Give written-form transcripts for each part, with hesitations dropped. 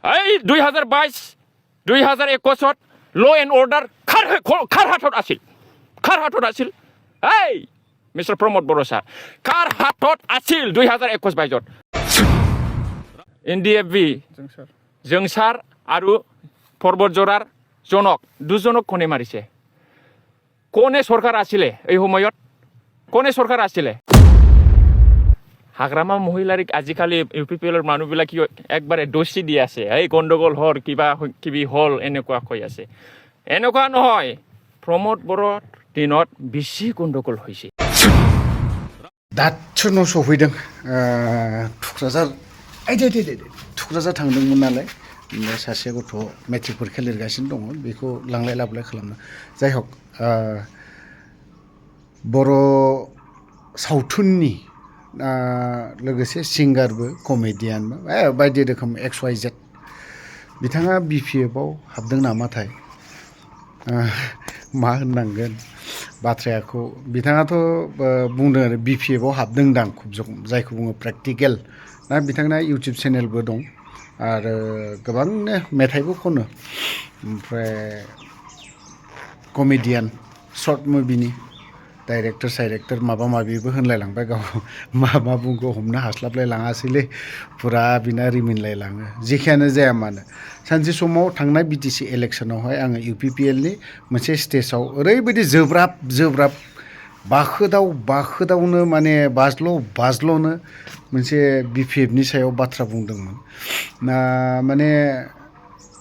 এই 2022-2021 ল and order খাৰ হাতত আছিল এই মিষ্টাৰ প্ৰমোদ বড়ো ছাৰ কাৰ হাতত আছিল 2021-22 NDFB জংসাৰ আৰু পৰ্বতজোৰাৰ জনক দুজনক কোনে মাৰিছে কোনে চৰকাৰ আছিলে এই সময়ত কোনে চৰকাৰ আছিলে হাগ্ৰামা মহিলাৰিক আজিকালি UPPLৰ মানুহবিলাক একবাৰে দোষী দি আছে এই গণ্ডগোল হল কিবি হল এনেকুৱা কৈ আছে এনেকুৱা নহয় প্ৰমোদ বড়োৰ দিনত বেছি গণ্ডগোল হৈছে दाथ' न' सफैदों थुक्राझार थुक्राझार थांदोंमोन नालाय सासे गथ' मेट्रिक परिखा लिरगासिनो दङ बेखौ लांलाय लाबोलाय खालामनो जाय हक बर' सावथुननि लोगोसे सिंगारबो कमेडियानबो बायदि रोखोम XYZ बिथाङा BPFआव हाबदों नामाथाय मा होननांगोन बाथ्राखौ बिथाङाथ' बुंदों आरो BPFआव हाबदोंदां खुब जायखौ बुङो प्रेक्टिकेल ना बिथांना इउटुब चेनेलबो दं आरो गोबांनो मेथाइबो खनो ओमफ्राय कमेडियान शर्ट मुभिनि डाइरेक्टर माबा माबिबो होनलायलांबाय गाव मा बुंखौ हमनो हास्लाबलाय लाङासैलै फुरा बिना रिमिनलायलाङो जेखियानो जाया मानो सानसे समाव थांनाय BTC इलेक्सनावहाय आङो UPPLनि मोनसे स्टेजाव ओरैबायदि जोब्राब बाखोदावनो माने बाज्ल'नो मोनसे BPFनि सायाव बाथ्रा बुंदोंमोन माने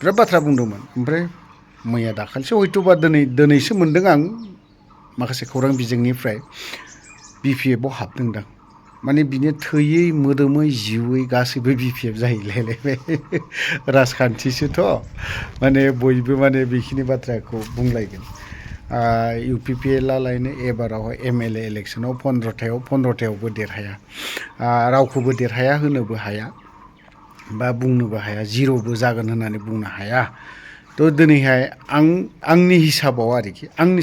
बिराद बाथ्रा बुंदोंमोन ओमफ्राय मैया दाखालिसो हयथ'बा दिनैसो मोनदों आं माखासे खौरां बिजोंनिफ्राय BPFआव हाबदोंदां माने बिनि थैयै मोदोमै जिउयै गासैबो BPF जाहैलायलायबाय राजखान्थिसोथ' माने बयबो माने बेखिनि बाथ्राखौ बुंलायगोन UPPLआ लायनो एबारावहाय MLA इलेक्सनाव 15थायावबो देरहाया रावखौबो देरहाया होनोबो हाया बा बुंनोबो हाया जिर'बो जागोन होननानै बुंनो हाया थ' दिनैहाय आंनि हिसाबाव आरोखि आंनि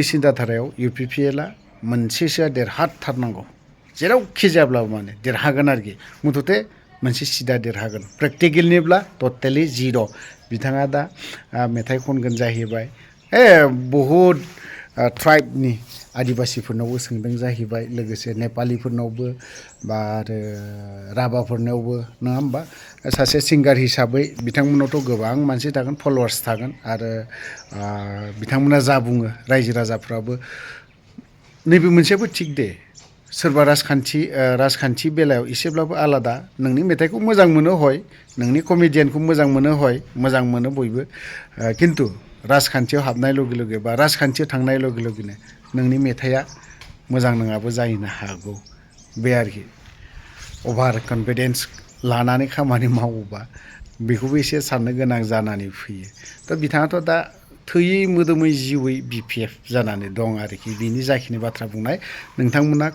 सिन्ताधारायाव UPPLआ मोनसेसोआ देरहाथारनांगौ जेरावखि जायाब्लाबो माने देरहागोन आरोखि मुथथे मोनसे सिदा देरहागोन प्रेक्टिकेलनिब्ला टटेलि जिर' बिथाङा दा मेथाइ खनगोन जाहैबाय बहुद ट्राइबनि आदिबासिफोरनावबो सोंदों जाहैबाय लोगोसे नेपालिफोरनावबो बा आरो राभाफोरनावबो नङा होमबा सासे सिंगार हिसाबै बिथांमोनावथ' गोबां मानसि थागोन फल'वार्स थागोन आरो बिथांमोना जा बुङो रायजो राजाफ्राबो नैबे मोनसेयाबो थिग दे सोरबा राजखान्थि बेलायाव एसेब्लाबो आलादा नोंनि मेथाइखौ मोजां मोनो हय नोंनि कमेडियानखौ मोजां मोनो हय मोजां मोनो बयबो खिन्थु राजखान्थियाव हाबनाय लगे लगे बा राजखान्थियाव थांनाय लगे लगेनो नोंनि मेथाइआ मोजां नङाबो जाहैनो हागौ बे आरोखि अभार कनफिडेन्स लानानै खामानि मावोबा बेखौबो एसे साननो गोनां जानानै फैयो दा बिथाङाथ' दा थैयै मोदोमै जिउयै BPF जानानै दं आरोखि बिनि जाखिनि बाथ्रा बुंनाय नोंथांमोना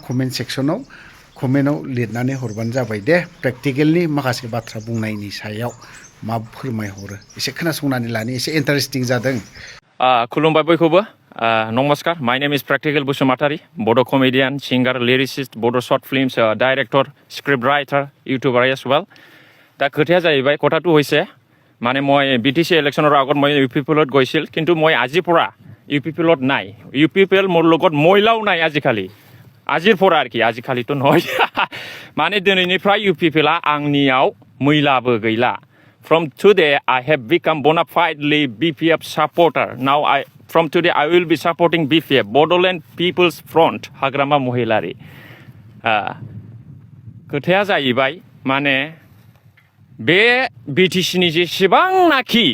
कमेन्टआव लिरनानै हरबानो जाबाय दे प्रेक्टिकेलनि माखासे बाथ्रा बुंनायनि सायाव मा फोरमायहरो एसे खोनासंनानै लानो एसे इन्टारेस्टिं जादों खुलुमबाय बयखौबो नमस्कार माय नेम इज प्रेक्टिकल Basumatary Bodo' comedian singer lyricist Bodo' short films director script writer YouTuber as well दा खोथाया जाहैबाय কথাটো হৈছে মানে মই BTC ইলেকশ্যনৰ আগত মই UPPLত গৈছিল কিন্তু মই আজিৰ পৰা UPPLত নাই UPPL মোৰ লগত মহিলাও নাই আজিৰ পৰা আৰকি আজিকালিতো নহয় মানে দিনैनिफ्राय UPPLआ आंनियाव মহিলাबो गैला from today I have become bona fidely BPF supporter now from today I will be supporting BPF Bodoland People's Front Hagrama महिलारि खोथाया जाहैबाय माने बे BTCनि जेसेबांनाखि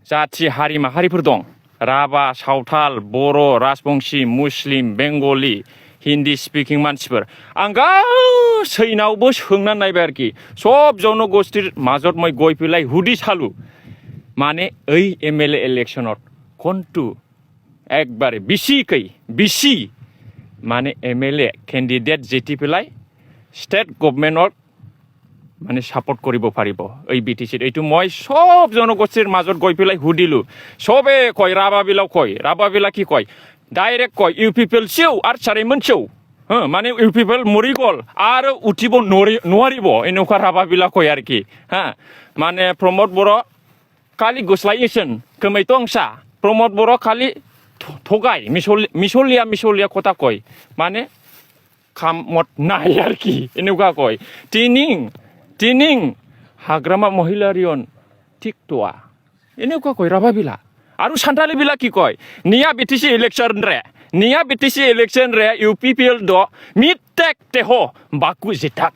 जाथि हारि माहारिफोर दं राभा सावथाल बर' राजबंशी मुस्लिम बेंगलि हिन्दी स्पिकिं मानसिफोर आं गासैनावबो सोंनानै नायबाय आरोखि सब जनगोष्ठीर মাজত মই গৈ পেলাই হুদি চালো মানে এই MLA ইলেকশ্যনত কোনটো একবারে বেশি মানে MLA কেণ্ডিডেট জিতি পেলাই ষ্টেট গভৰ্ণমেণ্টৰ মানে সাপোৰ্ট কৰিব পাৰিব এই BTCত এইটো মই সব জনগোষ্ঠীৰ মাজত গৈ পেলাই হুদিলো সবে কয় ৰাভাবিলাক কি কয় ডাইৰেক্ট কয় UPPL চিও আৰু চাৰিমন চিও মানে ইউ পিপল মৰি গ'ল আৰু উঠিব নোৱাৰিব এনেকুৱা ৰাভাবিলাক কয় আৰু কি হা মানে প্ৰমোদ বড়ো খালি গুস্লাইয়েচোন खोमैतंसा प्रमोद बर' खालि थगाय मिसलिया কথা কয় মানে খামত নাই আর কি এনেকুৱা কয় টিনিং হাগ্ৰামা মহিলাৰিয়ন ঠিকটোয়া এনেকুৱা কয় ৰাভাবিলা আৰু সান্তালিবিলা কি কয় নিয়া বিটিসি ইলেকশন রে ইউপিপিএল দ মিটেক তেহ বাকু জিতাক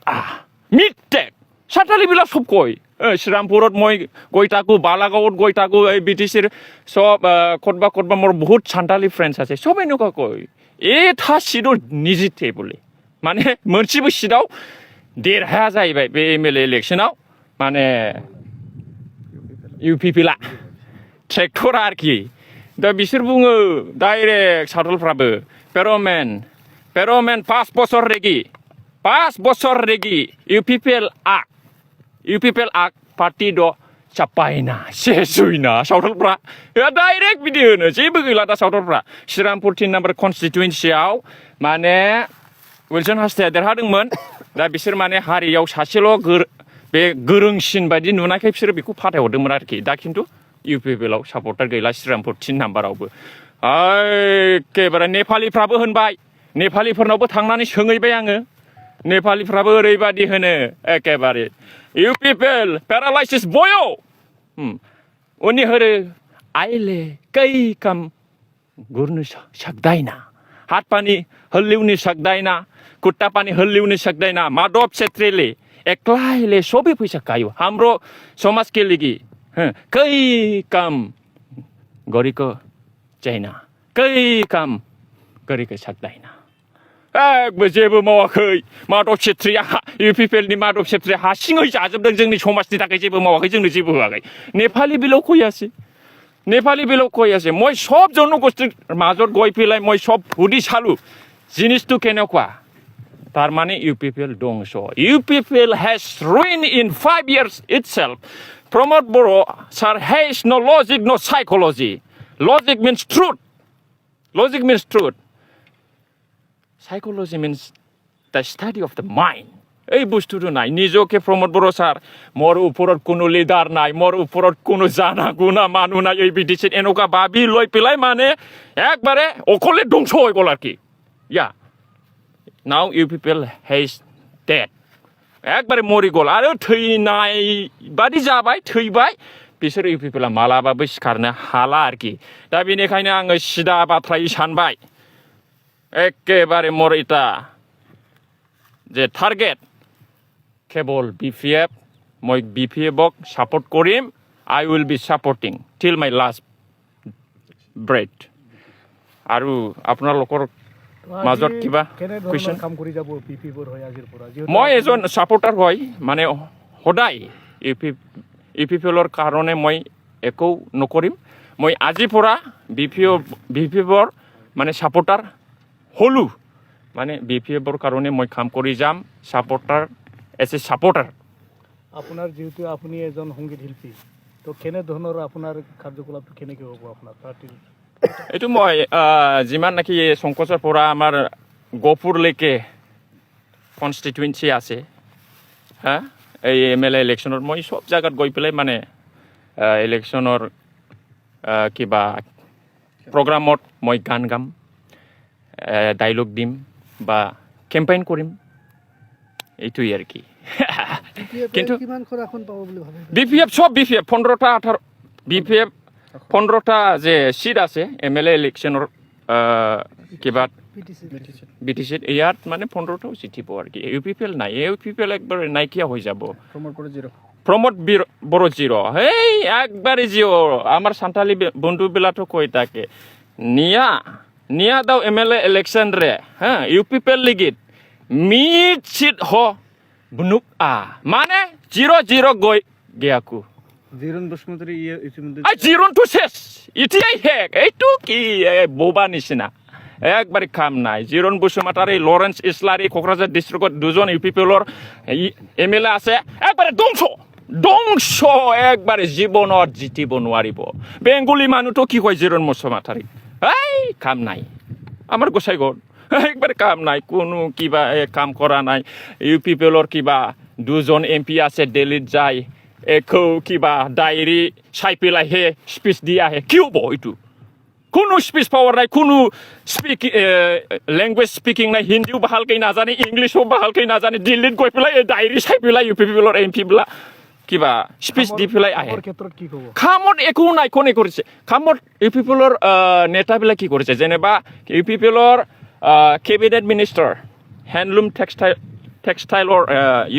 মিটেক সান্তালিবিলা সব কয় শ্ৰীৰামপুৰত মই গৈ থাকোঁ বালাগাঁৱত গৈ থাকোঁ এই বিটিচিৰ সব ক'তবা মোৰ বহুত সান্তালি ফ্ৰেণ্ডছ আছে সব এনেকুৱা কয় এটা সিটৰ নিজিতে বুলি মানে मोनसेबो सिटआव देरहाया जाहैबाय बे एमएलए इलेक्शनाव माने इउपिपिएलआ ट्रेक्टर आरोखि दा बिसोर बुङो डाइरेक्ट सावथालफ्राबो पेर'मेन 5 बছर रेगि इउपिपिएलआ पार्टी द चापायना सेसुइना सावथालफ्रा डाइरेक्ट बिदि होनो जेबो गैला दा सावथालफ्रा श्रीरामपुर 3 नाम्बार कन्स्टिटुवेन्सियाव माने विल्सन हासथाया देरहादोंमोन दा बिसोर माने हारियाव सासेल' बे गोरोंसिन बायदि नुनायखाय बिसोर बेखौ फाथायहरदोंमोन आरोखि दा खिन्थु इउपिपिएलआव सापर्टार गैला श्रीरामपुर 3 नाम्बारावबो एखेबारे नेपालिफ्राबो होनबाय नेपालिफोरनावबो थांनानै सोंहैबाय आङो नेपालिफ्राबो ओरैबादि होनो एखेबारे इउपिपिएल पेरालाइसिस बयो उनि होरो आइले कै काम गुर्नु सक्दैन हात पानी हल्लिउनु सक्दैन खुट्टा पानी हल्लिउनु सक्दैन माधव छेत्रीले एक्लैले सबै पैसा खायो हाम्रो समाजकै लागि कै काम गरेको छैन कै काम गरेको सक्दैन जेबो मावाखै माधव छेत्रीया इउपिपिएलनि माधव छेत्रीया हारसिङै जाजोबदों जोंनि समाजनि थाखाय जेबो मावाखै जोंनो जेबो होआखै नेपाली बेलाव কৈ আছে মই সব জনগোষ্ঠীৰ মাজত গৈ পেলাই মই সব সুধি চালো জিনিসটো কেনেকুৱা তাৰ মানে ইউপিপিএল ধ্বংস UPPL has ruined in 5 years itself Pramod Boro sir has no logic no psychology logic means truth psychology means the study of the mind এই বস্তুটো নাই নিজকে প্ৰমোদ বড়ো স্যাৰ মোৰ ওপৰত কোনো লিডাৰ নাই মোৰ ওপৰত কোনো জানা গুণা মানুহ নাই এই বিটিচিত এনেকুৱা ভাবি লৈ পেলাই মানে একবাৰে অকলে ধ্বংস হৈ গ'ল আৰু কি নাও ইউপিপিএল হেজ ডেড একবারে মরি গ'ল आरो थैनाय बादि जाबाय थैबाय बिसोर इउपिपिएलआ मालाबाबो सिखारनो हाला आरोखि दा बेनिखायनो आङो सिदा बाथ्रायै सानबाय एखेबारे मोर इटा जे टार्गेट केवल बिपिएफ মই বিপিএফক সাপোর্ট কৰিম আই will be সাপোৰ্টিং till my last breath আৰু আপোনালোকৰ মাজত কিবা কুৱেশ্যন কাম কৰি যাব পিপিবোৰ হয় আজিৰ পৰা মই এজন সাপোৰ্টাৰ হয় মানে সদায় ইউপিপিএলৰ কাৰণে মই একো নকৰিম মই আজিৰ পৰা বিপিএফৰ মানে সাপোৰ্টাৰ হলো মানে বিপিএফৰ কাৰণে মই কাম কৰি যাম সাপোৰ্টাৰ এজ এ সাপোৰ্টাৰ আপোনাৰ যেহেতু আপুনি এজন সংগীত শিল্পী তো কেনে ধৰণৰ আপোনাৰ কাৰ্যকলাপটো কেনেকৈ হ'ব আপোনাৰ পাৰ্টিৰ এইটো মই যিমান নাকি সংকোচৰ পৰা আমাৰ গহপুৰলৈকে কনষ্টিটুৱেঞ্চি আছে হা এই এমএলএ ইলেকশ্যনত মই সব জায়গাত গৈ পেলাই মানে ইলেকশ্যনৰ কিবা প্ৰগ্ৰামত মই গান গাম ডাইলগ দিম বা কেম্পেইন কৰিম এইটোই আর কি কিন্তু বিপিএফ সব বিপিএফ 15টা 18 বিপিএফ 15টা যে সিট আছে এমএলএ ইলেকশনৰ কিবা বিটিসি ইয়াত মানে 15টাও জিতিব আর কি ইউপিপিএল নাই ইউপিপিএল একবার নাইকিয়া হৈ যাব প্রমোদ বড়ো জিরো এই একবারে জিরো আমার সান্তালি বন্ধুবিলাটো কই থাকে নিয়া দাও এমএলএ ইলেকশন রে হ্যাঁ ইউপিপিএল লিগিত মিট সিট হ বুনুক মানে 0-0 গৈ গিয়াকু জিরন বসমন্তী ইতিমধ্যে জিরন তো শেষ ইতিয়াই হেক এইটো কি বোবা নিচিনা একবারে কাম নাই জিরন বসুমাতাৰী লৰেন্স ইছলাৰী কোকৰাঝাৰ ডিষ্ট্ৰিক্টত দুজন ইউপিপিএলৰ এমএলএ আছে একবাৰে ধ্বংস একবাৰে জীৱনত জিতিব নোৱাৰিব বেংগলী মানুহটো কি কয় জিৰণ বসুমাতাৰী এই কাম নাই আমাৰ গোসাইগড় একবাৰে কাম নাই, কোনো কিবা কাম কৰা নাই। ইউ পি পি এলৰ কিবা 2জন MP আছে, দিল্লীত যায়, একো কিবা ডায়েৰী চাই পেলাইহে স্পীচ দি আহে। কি হ'ব এইটো? কোনো স্পীচ পাৱাৰ নাই, কোনো লেংগুৱেজ স্পিকিং নাই, হিন্দীও ভালকৈ নাজানে, ইংলিছো ভালকৈ নাজানে। দিল্লীত গৈ পেলাই এই ডায়েৰী চাই পেলাই ইউ পি পি এলৰ MP বিলাক কিবা স্পীচ দি পেলাই আহে। ক্ষেত্ৰত কি ক'ব? কামত একো নাই, কোনে কৰিছে কামত? ইউ পি পি এলৰ নেতাবিলাক কি কৰিছে? যেনিবা ইউ পি পি এলৰ কেবিনেট মিনিষ্টাৰ হেণ্ডলুম টেক্সটাইলৰ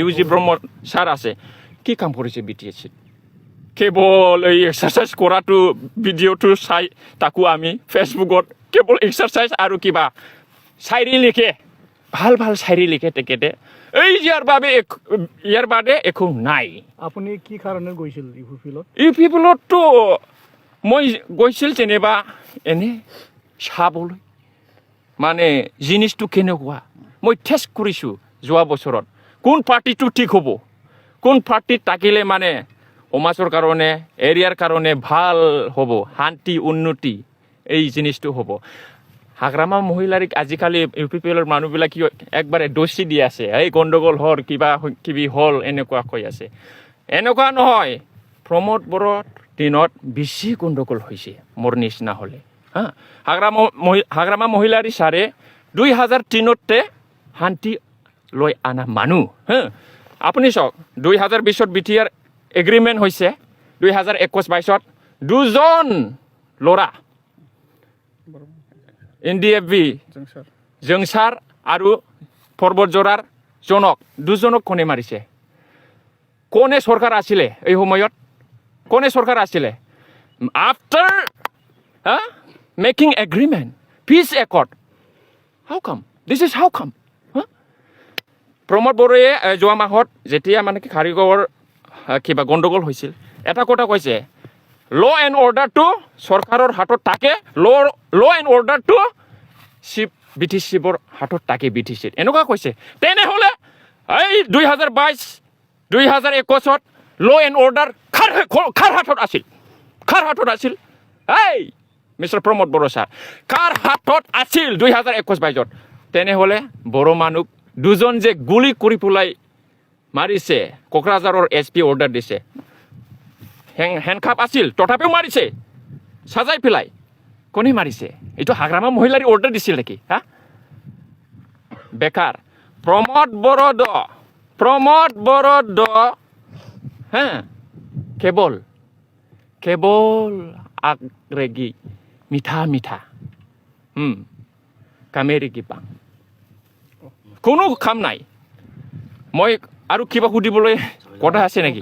UG ব্ৰহ্ম ছাৰ আছে, কি কাম কৰিছে BTSত? কেৱল এই এক্সাৰচাইজ কৰাটো ভিডিঅ'টো চাই তাকো আমি ফেচবুকত কেৱল এক্সাৰচাইজ আৰু কিবা চাইৰি লিখে, ভাল ভাল চাইৰি লিখে তেখেতে। ইয়াৰ বাদে একো নাই। আপুনি কি কাৰণে গৈছিল ইউ পি পি এলত? ইউ পি পি এলততো মই গৈছিল যেনিবা এনে চাবলৈ, মানে জিনিসটো কেনেকুৱা মই টেষ্ট কৰিছোঁ যোৱা বছৰত। কোন পাৰ্টিটো ঠিক হ'ব, কোন পাৰ্টিত থাকিলে মানে সমাজৰ কাৰণে, এৰিয়াৰ কাৰণে ভাল হ'ব, শান্তি উন্নতি এই জিনিসটো হ'ব। হাগ্ৰামা মহিলাৰ আজিকালি ইউ পি পি এলৰ মানুহবিলাক কি একবাৰে দোষী দি আছে, এই গণ্ডগোল হ'ল, কিবা কিবি হ'ল, এনেকুৱা কৈ আছে। এনেকুৱা নহয়, প্ৰমোদ বড়োৰ দিনত বেছি গণ্ডগোল হৈছে মোৰ নিচিনা হ'লে। হা, হাগ্ৰামা মহিলাৰ ছাৰে 2003তে শান্তি লৈ আনা মানুহ। হা, আপুনি চাওক 2020ত BTR এগ্ৰিমেণ্ট হৈছে, 2021-22ত 2জন ল'ৰা NDFB জংচাৰ আৰু পৰ্বতজোৰাৰ জনক 2জনক কোনে মাৰিছে? কোনে চৰকাৰ আছিলে এই সময়ত? কোনে চৰকাৰ আছিলে? After making agreement, peace accord, how come? This is how come? Pramod বড়োৱে যোৱা মাহত যেতিয়া মানে কি কাৰিকৰ কিবা গণ্ডগোল হৈছিল, এটা কথা কৈছে, ল এণ্ড অৰ্ডাৰটো চৰকাৰৰ হাতত থাকে, ল এণ্ড অৰ্ডাৰটো BTCৰ হাতত থাকে, BTCত এনেকুৱা কৈছে। তেনেহ'লে এই 2022-2021ত ল এণ্ড অৰ্ডাৰ কাৰ হাতত আছিল? কাৰ হাতত আছিল? এই মিষ্টাৰ প্ৰমোদ বড়ো ছাৰ, কাৰ হাতত আছিল 2021-22ত? তেনেহ'লে বড়ো মানুহ 2জন যে গুলি কৰি পেলাই মাৰিছে, কোকৰাঝাৰৰ SP অৰ্ডাৰ দিছে, হেণ্ডকাপ আছিল তথাপিও মাৰিছে সাজাই পেলাই, কোনে মাৰিছে? এইটো হাগ্ৰামা মহিলাৰ অৰ্ডাৰ দিছিল নেকি? হা, বেকাৰ। প্ৰমোদ বড়ো হা, কেৱল আগৰেগি মিঠা কামেৰি কিবা কোনো কাম নাই। মই আৰু কিবা সুধিবলৈ কথা আছে নেকি?